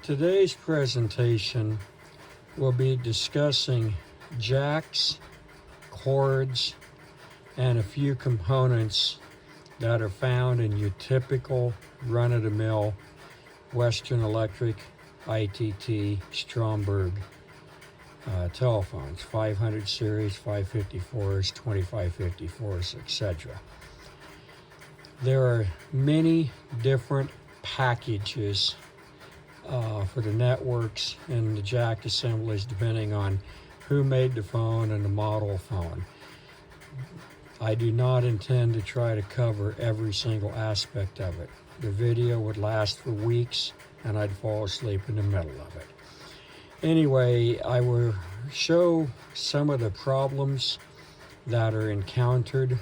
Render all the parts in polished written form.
Today's presentation will be discussing jacks, cords, and a few components that are found in your typical run-of-the-mill Western Electric ITT Stromberg telephones, 500 series, 554s, 2554s, etc. There are many different packages for the networks and the jack assemblies depending on who made the phone and the model phone. I do not intend to try to cover every single aspect of it. The video would last for weeks and I'd fall asleep in the middle of it. Anyway, I will show some of the problems that are encountered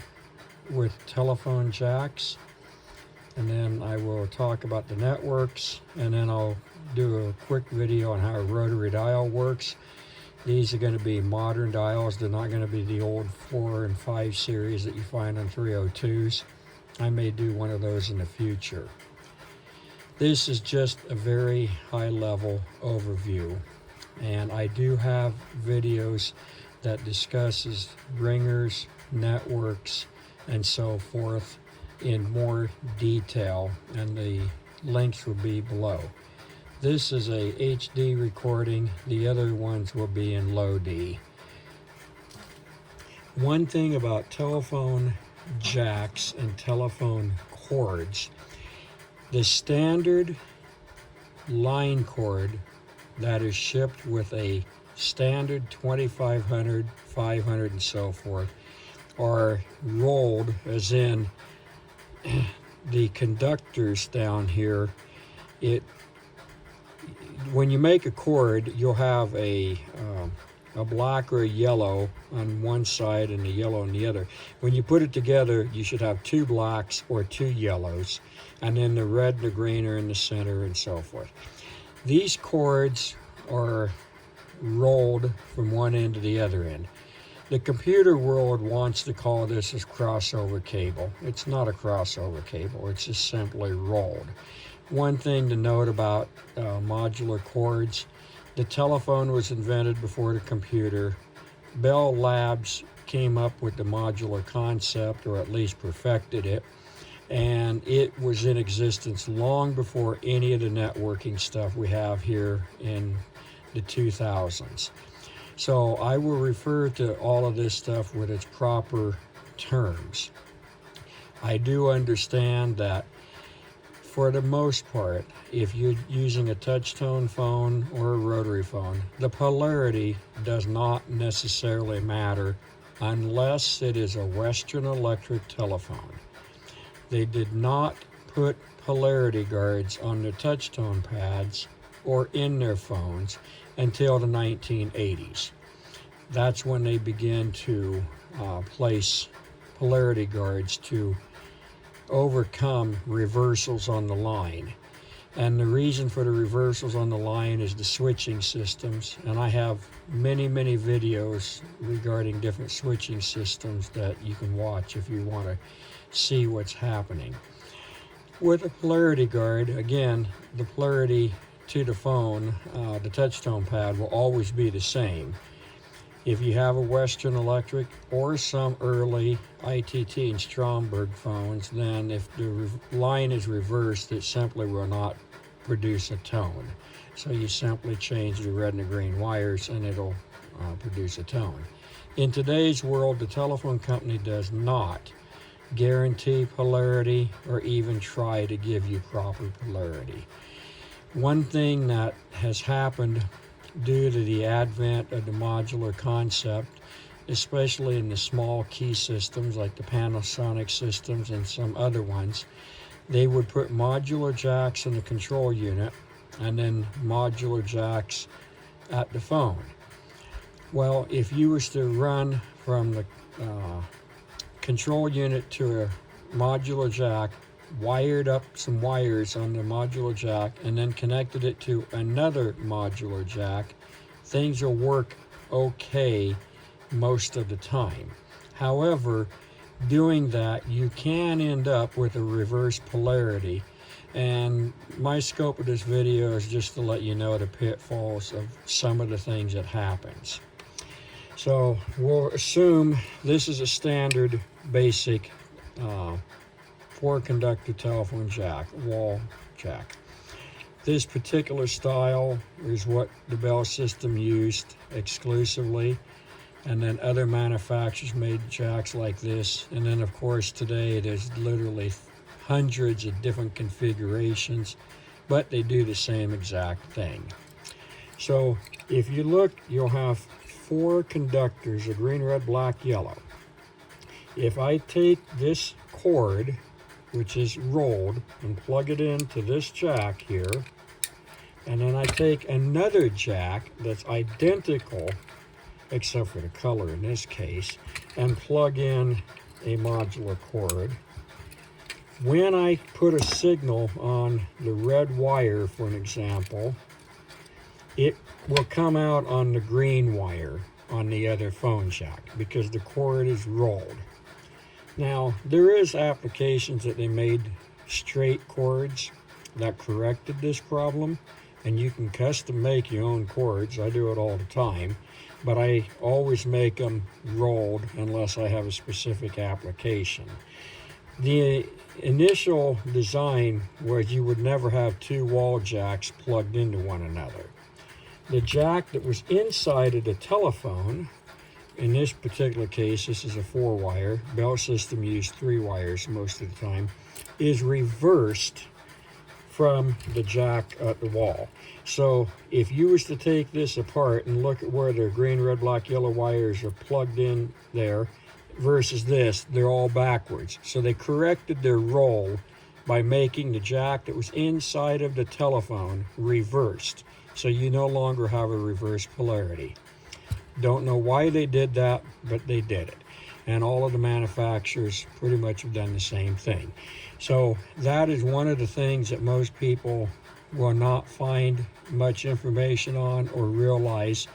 with telephone jacks, and then I will talk about the networks, and then I'll do a quick video on how a rotary dial works. These are going to be modern dials. They're not going to be the old 4 and 5 series that you find on 302s. I may do one of those in the future. This is just a very high level overview, and I do have videos that discusses ringers, networks, and so forth in more detail, and the links will be below. This is a HD recording. The other ones will be in low D. One thing about telephone jacks and telephone cords, the standard line cord that is shipped with a standard 2500, 500, and so forth are rolled, as in the conductors down here. When you make a cord, you'll have a black or a yellow on one side and a yellow on the other. When you put it together, you should have 2 blacks or 2 yellows, and then the red and the green are in the center, and so forth. These cords are rolled from one end to the other end. The computer world wants to call this as crossover cable. It's not a crossover cable, it's just simply rolled. One thing to note about modular cords, the telephone was invented before the computer. Bell Labs came up with the modular concept, or at least perfected it, and it was in existence long before any of the networking stuff we have here in the 2000s. So I will refer to all of this stuff with its proper terms. I do understand that for the most part, if you're using a touch-tone phone or a rotary phone, the polarity does not necessarily matter unless it is a Western Electric telephone. They did not put polarity guards on their touch-tone pads or in their phones until the 1980s. That's when they began to place polarity guards to overcome reversals on the line. And the reason for the reversals on the line is the switching systems, and I have many videos regarding different switching systems that you can watch if you want to see what's happening. With a polarity guard, again, the polarity to the phone, the touch-tone pad, will always be the same. If you have a Western Electric or some early ITT and Stromberg phones, then if the line is reversed, it simply will not produce a tone. So you simply change the red and the green wires and it'll produce a tone. In today's world, the telephone company does not guarantee polarity or even try to give you proper polarity. One thing that has happened due to the advent of the modular concept, especially in the small key systems like the Panasonic systems and some other ones, they would put modular jacks in the control unit and then modular jacks at the phone. Well, if you was to run from the control unit to a modular jack, wired up some wires on the modular jack, and then connected it to another modular jack, things will work okay most of the time. However, doing that, you can end up with a reverse polarity, And my scope of this video is just to let you know the pitfalls of some of the things that happens. So we'll assume this is a standard basic 4-conductor telephone jack, wall jack. This particular style is what the Bell system used exclusively, and then other manufacturers made jacks like this. And then of course today there's literally hundreds of different configurations, but they do the same exact thing. So if you look, you'll have 4 conductors, a green, red, black, yellow. If I take this cord, which is rolled, and plug it into this jack here, and then I take another jack that's identical, except for the color in this case, and plug in a modular cord. When I put a signal on the red wire, for an example, it will come out on the green wire on the other phone jack because the cord is rolled. Now, there is applications that they made straight cords that corrected this problem, and you can custom make your own cords. I do it all the time, but I always make them rolled unless I have a specific application. The initial design was you would never have 2 wall jacks plugged into one another. The jack that was inside of the telephone, in this particular case, this is a 4-wire, Bell system used 3 wires most of the time, is reversed from the jack at the wall. So if you was to take this apart and look at where the green, red, black, yellow wires are plugged in there versus this, they're all backwards. So they corrected their roll by making the jack that was inside of the telephone reversed. So you no longer have a reverse polarity. Don't know why they did that, but they did it. And all of the manufacturers pretty much have done the same thing. So that is one of the things that most people will not find much information on or realize,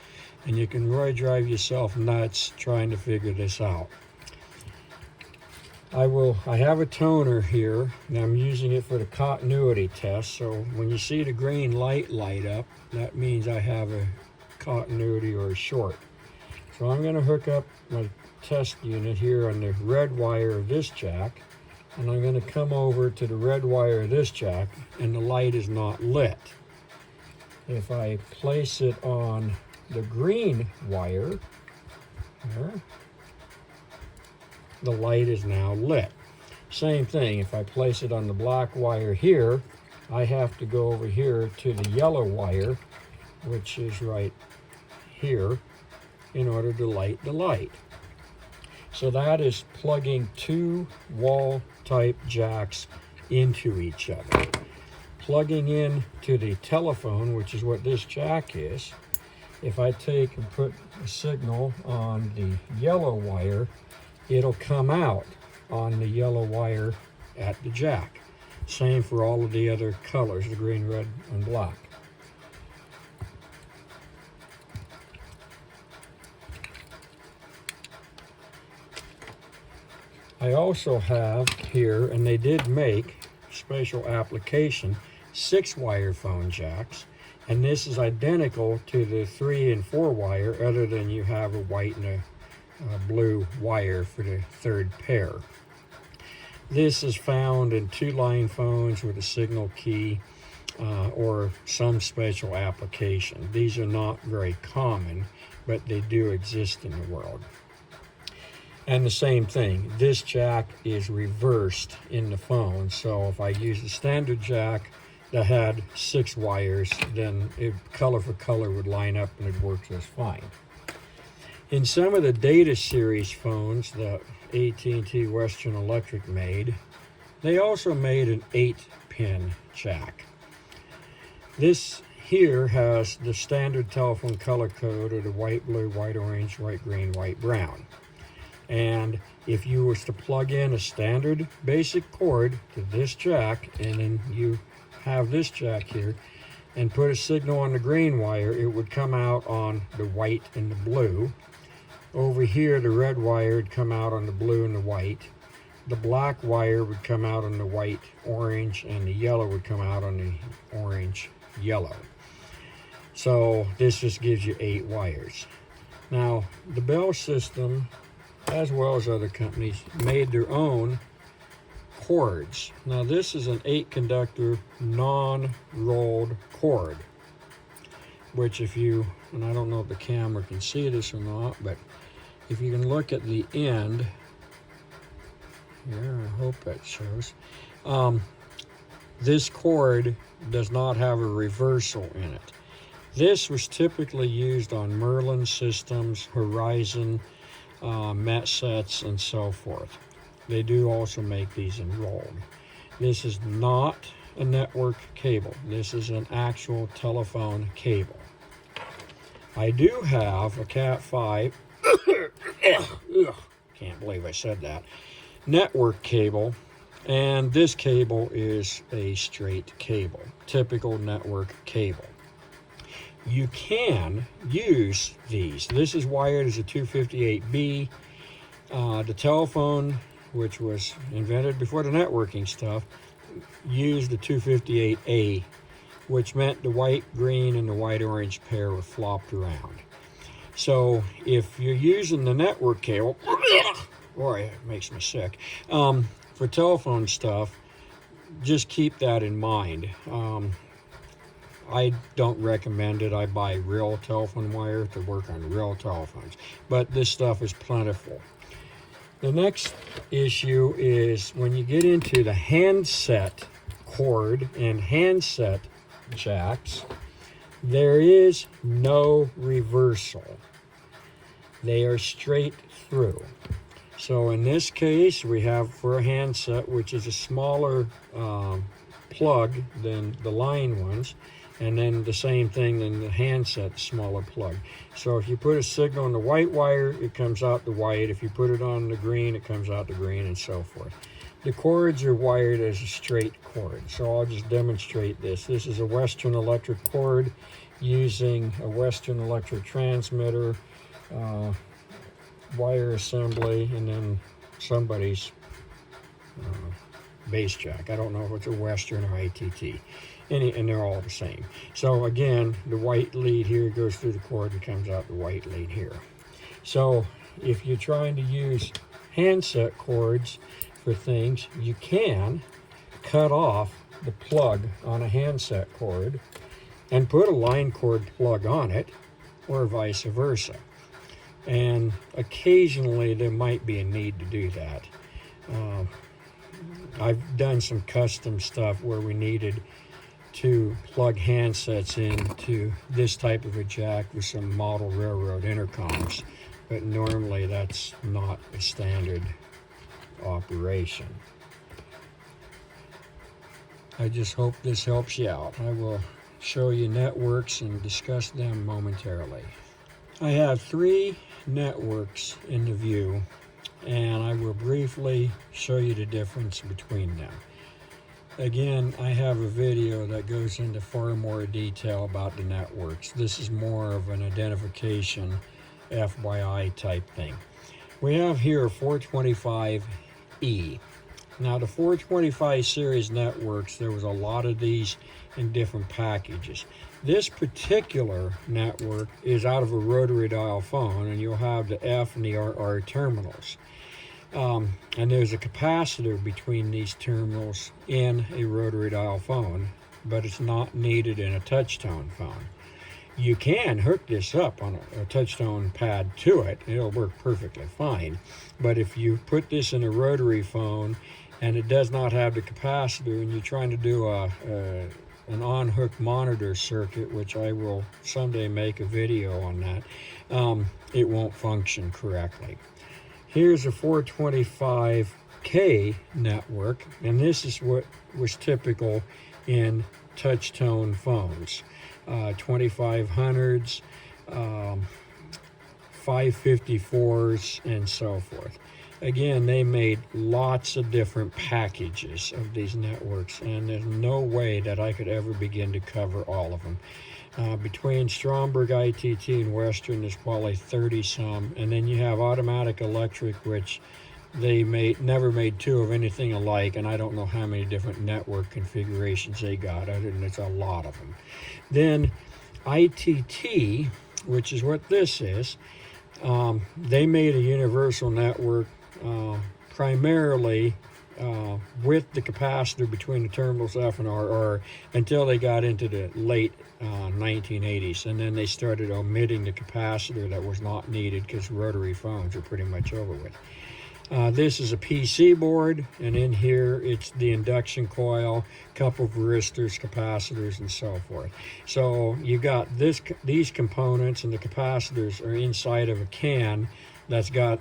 and you can really drive yourself nuts trying to figure this out. I have a toner here, and I'm using it for the continuity test. So when you see the green light light up, that means I have a continuity or a short. So I'm going to hook up my test unit here on the red wire of this jack, and I'm going to come over to the red wire of this jack, and the light is not lit. If I place it on the green wire here, the light is now lit. Same thing, if I place it on the black wire here, I have to go over here to the yellow wire, which is right here, in order to light the light. So that is plugging 2 wall type jacks into each other. Plugging in to the telephone, which is what this jack is, if I take and put a signal on the yellow wire, it'll come out on the yellow wire at the jack. Same for all of the other colors, the green, red, and black. I also have here, and they did make special application, 6-wire phone jacks, and this is identical to the 3 and 4 wire, other than you have a white and a blue wire for the 3rd pair. This is found in 2-line phones with a signal key or some special application. These are not very common, but they do exist in the world. And the same thing, this jack is reversed in the phone, so if I use the standard jack that had 6 wires, then color for color would line up and it works just fine. In some of the Data series phones that AT&T Western Electric made, they also made an 8-pin jack. This here has the standard telephone color code of the white, blue, white, orange, white, green, white, brown. And if you was to plug in a standard basic cord to this jack, and then you have this jack here, and put a signal on the green wire, it would come out on the white and the blue. Over here, the red wire would come out on the blue and the white. the black wire would come out on the white orange, and the yellow would come out on the orange yellow. So this just gives you 8 wires. Now, the Bell system, as well as other companies, made their own cords. Now, this is an 8-conductor non-rolled cord, which if you, and I don't know if the camera can see this or not, but if you can look at the end, here, I hope that shows, this cord does not have a reversal in it. This was typically used on Merlin systems, Horizon, Met sets, and so forth. They do also make these in rolled. This is not a network cable. This is an actual telephone cable. I do have a Cat 5, can't believe I said that, network cable, and this cable is a straight cable, typical network cable. You can use these. This is wired as a 258B. The telephone, which was invented before the networking stuff, used the 258A, which meant the white, green, and the white, orange pair were flopped around. So if you're using the network cable, boy, it makes me sick, for telephone stuff, just keep that in mind. I don't recommend it. I buy real telephone wire to work on real telephones, but this stuff is plentiful. The next issue is when you get into the handset cord and handset jacks, there is no reversal. They are straight through. So in this case, we have for a handset, which is a smaller plug than the line ones, and then the same thing in the handset, smaller plug. So if you put a signal on the white wire, it comes out the white. If you put it on the green, it comes out the green, and so forth. The cords are wired as a straight cord, so I'll just demonstrate this. This is a Western Electric cord using a Western Electric transmitter, wire assembly, and then somebody's bass jack. I don't know if it's a Western or ITT. And they're all the same. So again, the white lead here goes through the cord and comes out the white lead here. So if you're trying to use handset cords for things, you can cut off the plug on a handset cord and put a line cord plug on it, or vice versa. And occasionally there might be a need to do that. I've done some custom stuff where we needed to plug handsets into this type of a jack with some model railroad intercoms, but normally that's not a standard operation. I just hope this helps you out. I will show you networks and discuss them momentarily. I have 3 networks in the view, and I will briefly show you the difference between them. Again, I have a video that goes into far more detail about the networks. This is more of an identification, FYI type thing. We have here a 425E. Now the 425 series networks, there was a lot of these in different packages. This particular network is out of a rotary dial phone, and you'll have the F and the R terminals. And there's a capacitor between these terminals in a rotary dial phone, but it's not needed in a touch-tone phone. You can hook this up on a touch-tone pad to it. It'll work perfectly fine. But if you put this in a rotary phone and it does not have the capacitor, and you're trying to do an on-hook monitor circuit, which I will someday make a video on that, it won't function correctly. Here's a 425K network, and this is what was typical in touch-tone phones. 2500s, 554s, and so forth. Again, they made lots of different packages of these networks, and there's no way that I could ever begin to cover all of them. Between Stromberg, ITT, and Western, there's probably 30 some, and then you have Automatic Electric, which they never made two of anything alike, and I don't know how many different network configurations they got, other than it's a lot of them. Then ITT, which is what this is, they made a universal network primarily with the capacitor between the terminals F and RR until they got into the late 1980s, and then they started omitting the capacitor that was not needed because rotary phones are pretty much over with. This is a PC board, and in here it's the induction coil, couple of resistors, capacitors, and so forth. So you got these components, and the capacitors are inside of a can that's got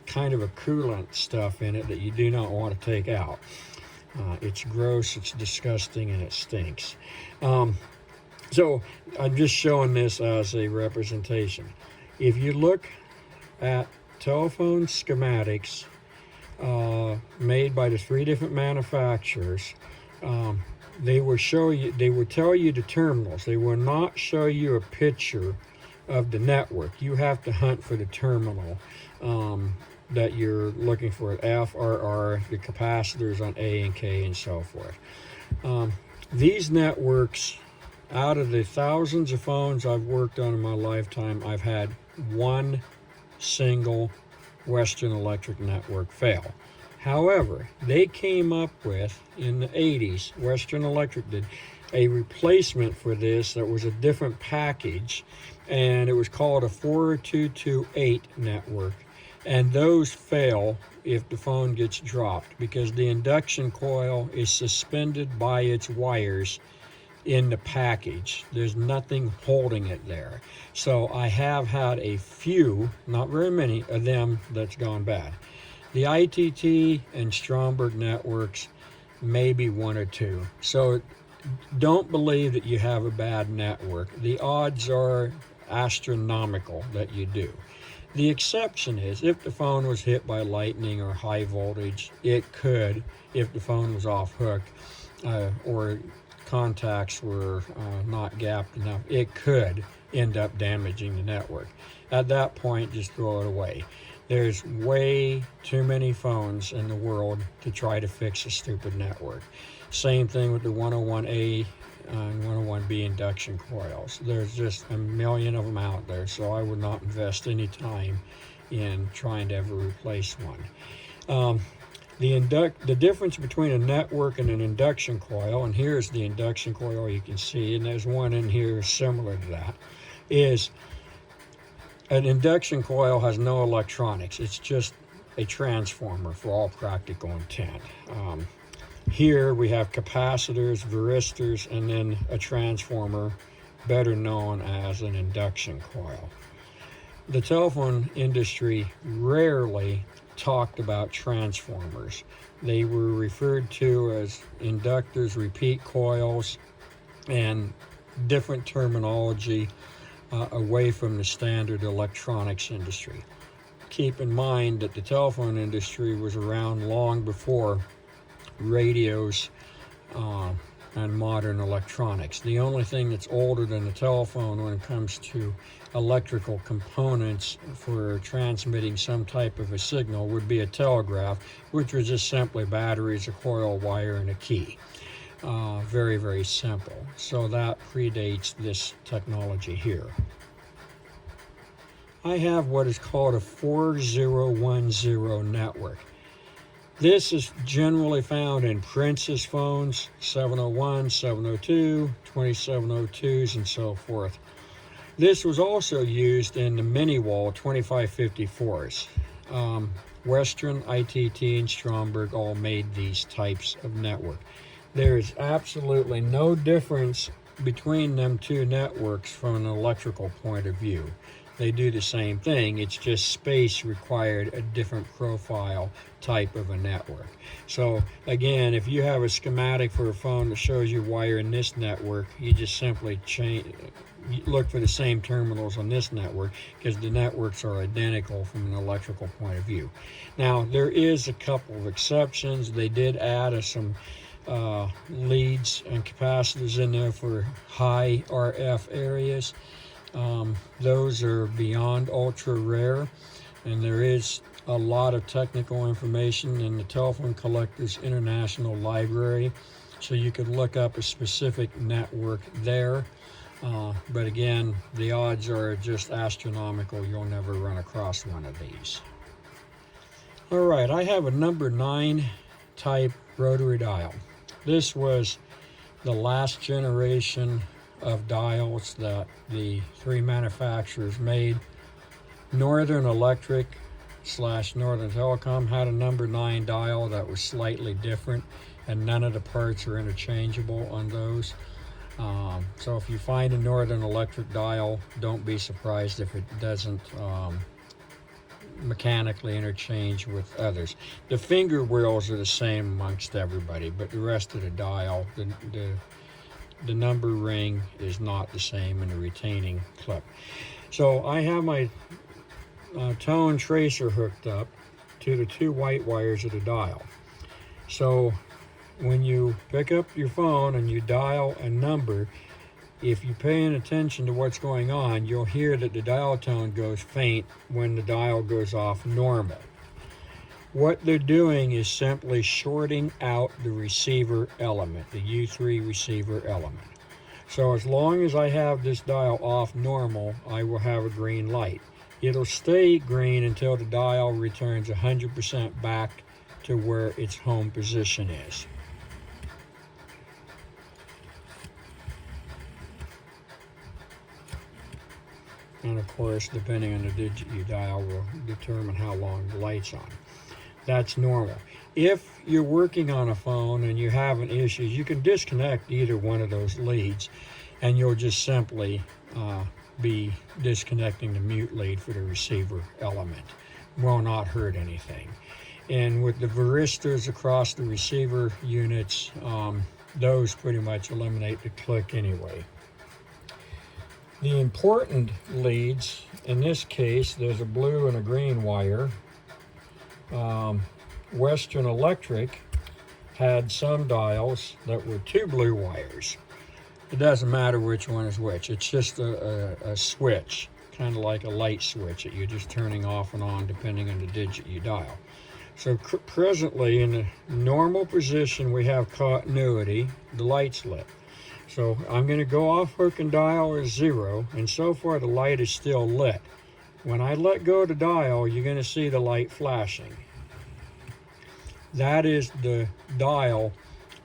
kind of a coolant stuff in it that you do not want to take out. It's gross, it's disgusting, and it stinks. So I'm just showing this as a representation. If you look at telephone schematics made by the three different manufacturers, they will tell you the terminals. They will not show you a picture of the network. You have to hunt for the terminal that you're looking for, F, RR, the capacitors on A and K, and so forth. These networks, out of the thousands of phones I've worked on in my lifetime, I've had one single Western Electric network fail. However, they came up with, in the 80s, Western Electric did, a replacement for this that was a different package, and it was called a 4228 network. And those fail if the phone gets dropped because the induction coil is suspended by its wires in the package. There's nothing holding it there. So I have had a few, not very many, of them that's gone bad. The ITT and Stromberg networks, maybe one or two. So don't believe that you have a bad network. The odds are astronomical that you do. The exception is if the phone was hit by lightning or high voltage, it could, if the phone was off hook or contacts were not gapped enough, it could end up damaging the network. At that point, just throw it away. There's way too many phones in the world to try to fix a stupid network. Same thing with the 101A and 101B induction coils. There's just a million of them out there, so I would not invest any time in trying to ever replace one. The difference between a network and an induction coil, and here's the induction coil you can see, and there's one in here similar to that, is an induction coil has no electronics. It's just a transformer for all practical intent. Here we have capacitors, varistors, and then a transformer, better known as an induction coil. The telephone industry rarely talked about transformers. They were referred to as inductors, repeat coils, and different terminology away from the standard electronics industry. Keep in mind that the telephone industry was around long before radios and modern electronics. The only thing that's older than a telephone when it comes to electrical components for transmitting some type of a signal would be a telegraph, which was just simply batteries, a coil wire, and a key. Very, very simple. So that predates this technology here. I have what is called a 4010 network. This is generally found in Princess phones, 701, 702, 2702s, and so forth. This was also used in the mini-wall 2554s. Western, ITT, and Stromberg all made these types of network. There is absolutely no difference between them two networks from an electrical point of view. They do the same thing, it's just space required a different profile type of a network. So again, if you have a schematic for a phone that shows you why you're in this network, you just simply look for the same terminals on this network because the networks are identical from an electrical point of view. Now, there is a couple of exceptions. They did add some leads and capacitors in there for high RF areas. Those are beyond ultra rare, and there is a lot of technical information in the Telephone Collectors International Library, so you could look up a specific network there. But again, the odds are just astronomical. You'll never run across one of these. All right, I have a number 9 type rotary dial. This was the last generation of dials that the 3 manufacturers made. Northern Electric / Northern Telecom had a number 9 dial that was slightly different, and none of the parts are interchangeable on those. So if you find a Northern Electric dial, don't be surprised if it doesn't mechanically interchange with others. The finger wheels are the same amongst everybody, but the rest of the dial, the number ring is not the same in the retaining clip. So I have my tone tracer hooked up to the 2 white wires of the dial. So when you pick up your phone and you dial a number, if you're paying attention to what's going on, you'll hear that the dial tone goes faint when the dial goes off normal. What they're doing is simply shorting out the receiver element, the U3 receiver element. So as long as I have this dial off normal, I will have a green light. It'll stay green until the dial returns 100% back to where its home position is. And of course, depending on the digit you dial will determine how long the light's on. That's normal. If you're working on a phone and you're having issues, you can disconnect either one of those leads, and you'll just simply be disconnecting the mute lead for the receiver element. Will not hurt anything. And with the varistors across the receiver units, those pretty much eliminate the click anyway. The important leads, in this case, there's a blue and a green wire. Western Electric had some dials that were 2 blue wires. It doesn't matter which one is which. It's just a switch, kind of like a light switch that you're just turning off and on depending on the digit you dial. So presently, in the normal position, we have continuity. The light's lit. So I'm going to go off hook and dial as 0, and so far the light is still lit. When I let go of the dial, you're going to see the light flashing. That is the dial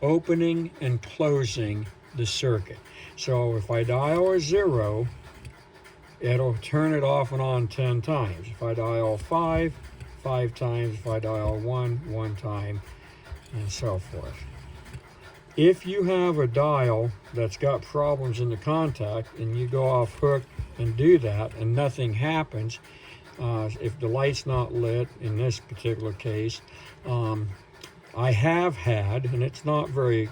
opening and closing the circuit. So if I dial as 0, it'll turn it off and on 10 times. If I dial 5, 5 times. If I dial 1, 1 time, and so forth. If you have a dial that's got problems in the contact and you go off hook and do that and nothing happens, if the light's not lit in this particular case, I have had, and it's not very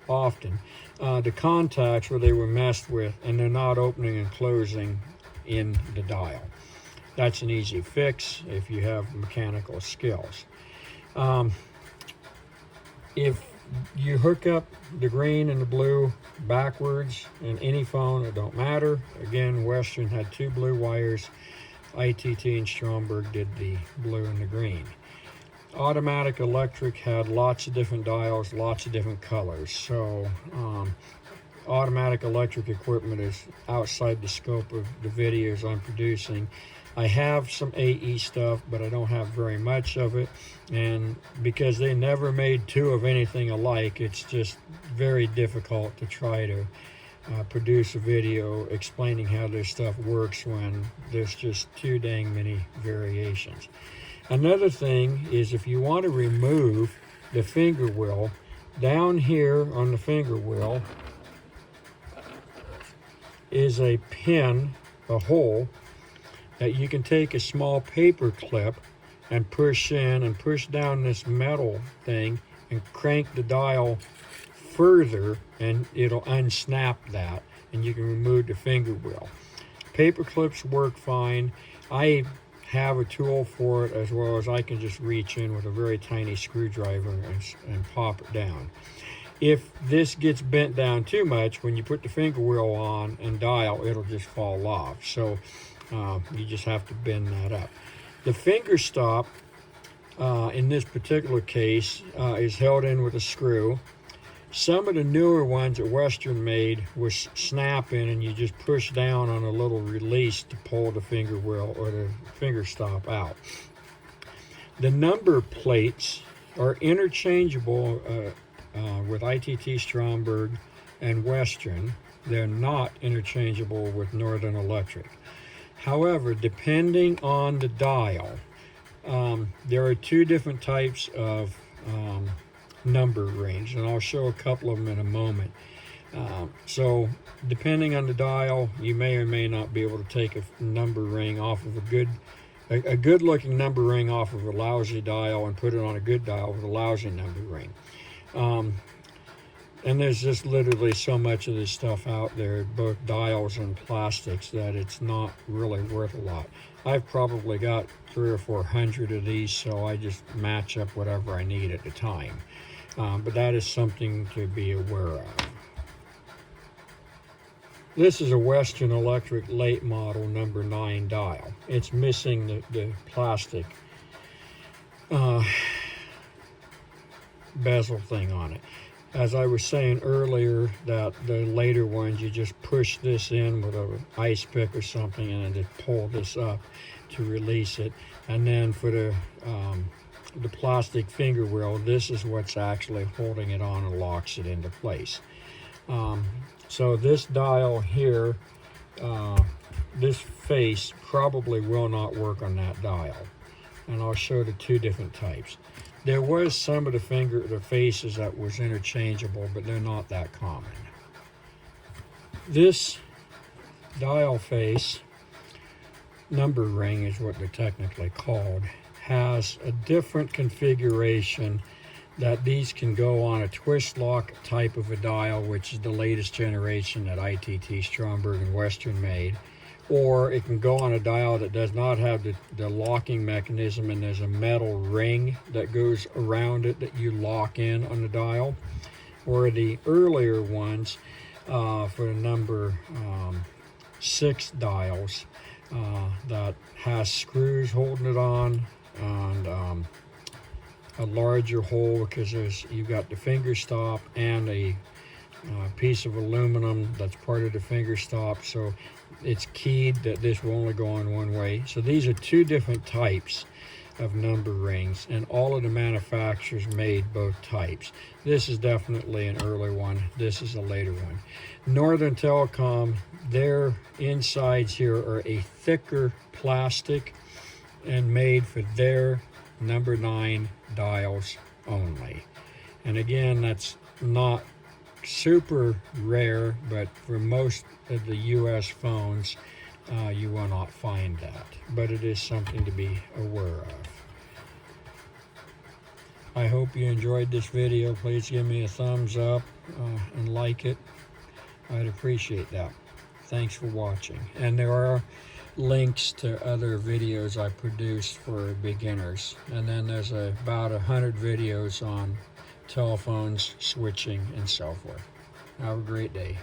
often, the contacts where they were messed with and they're not opening and closing in the dial. That's an easy fix if you have mechanical skills. If you hook up the green and the blue backwards in any phone, it don't matter. Again, Western had 2 blue wires. ITT and Stromberg did the blue and the green. Automatic Electric had lots of different dials, lots of different colors. So Automatic Electric equipment is outside the scope of the videos I'm producing. I have some AE stuff, but I don't have very much of it. And because they never made 2 of anything alike, it's just very difficult to try to produce a video explaining how this stuff works when there's just too dang many variations. Another thing is, if you want to remove the finger wheel, down here on the finger wheel is a pin, a hole, that you can take a small paper clip and push in and push down this metal thing and crank the dial further, and it'll unsnap that and you can remove the finger wheel. Paper clips work fine. I have a tool for it, as well as I can just reach in with a very tiny screwdriver and pop it down. If this gets bent down too much, when you put the finger wheel on and dial, it'll just fall off. So you just have to bend that up. The finger stop, in this particular case, is held in with a screw. Some of the newer ones that Western made was snap-in, and you just push down on a little release to pull the finger wheel or the finger stop out. The number plates are interchangeable with ITT Stromberg and Western. They're not interchangeable with Northern Electric. However, depending on the dial, there are two different types of number rings, and I'll show a couple of them in a moment. So depending on the dial, you may or may not be able to take a number ring off of a good looking number ring off of a lousy dial and put it on a good dial with a lousy number ring. And there's just literally so much of this stuff out there, both dials and plastics, that it's not really worth a lot. I've probably got 300 or 400 of these, so I just match up whatever I need at the time. But that is something to be aware of. This is a Western Electric late model number 9 dial. It's missing the plastic bezel thing on it. As I was saying earlier, that the later ones, you just push this in with an ice pick or something and then just pull this up to release it. And then for the plastic finger wheel, this is what's actually holding it on and locks it into place. So this dial here, this face probably will not work on that dial. And I'll show the two different types. There was some of the faces that was interchangeable, but they're not that common. This dial face, number ring is what they're technically called, has a different configuration, that these can go on a twist lock type of a dial, which is the latest generation that ITT Stromberg and Western made, or it can go on a dial that does not have the locking mechanism, and there's a metal ring that goes around it that you lock in on the dial. Or the earlier ones, for the number 6 dials, that has screws holding it on, and a larger hole, because you've got the finger stop and a piece of aluminum that's part of the finger stop, so it's keyed that this will only go on one way. So these are two different types of number rings, and all of the manufacturers made both types. This is definitely an early one. This is a later one. Northern Telecom, their insides here are a thicker plastic and made for their number 9 dials only. And again, that's not super rare, but for most of the US phones, you will not find that. But it is something to be aware of. I hope you enjoyed this video. Please give me a thumbs up and like it. I'd appreciate that. Thanks for watching. And there are links to other videos I produced for beginners. And then there's about 100 videos on telephones, switching, and so forth. Have a great day.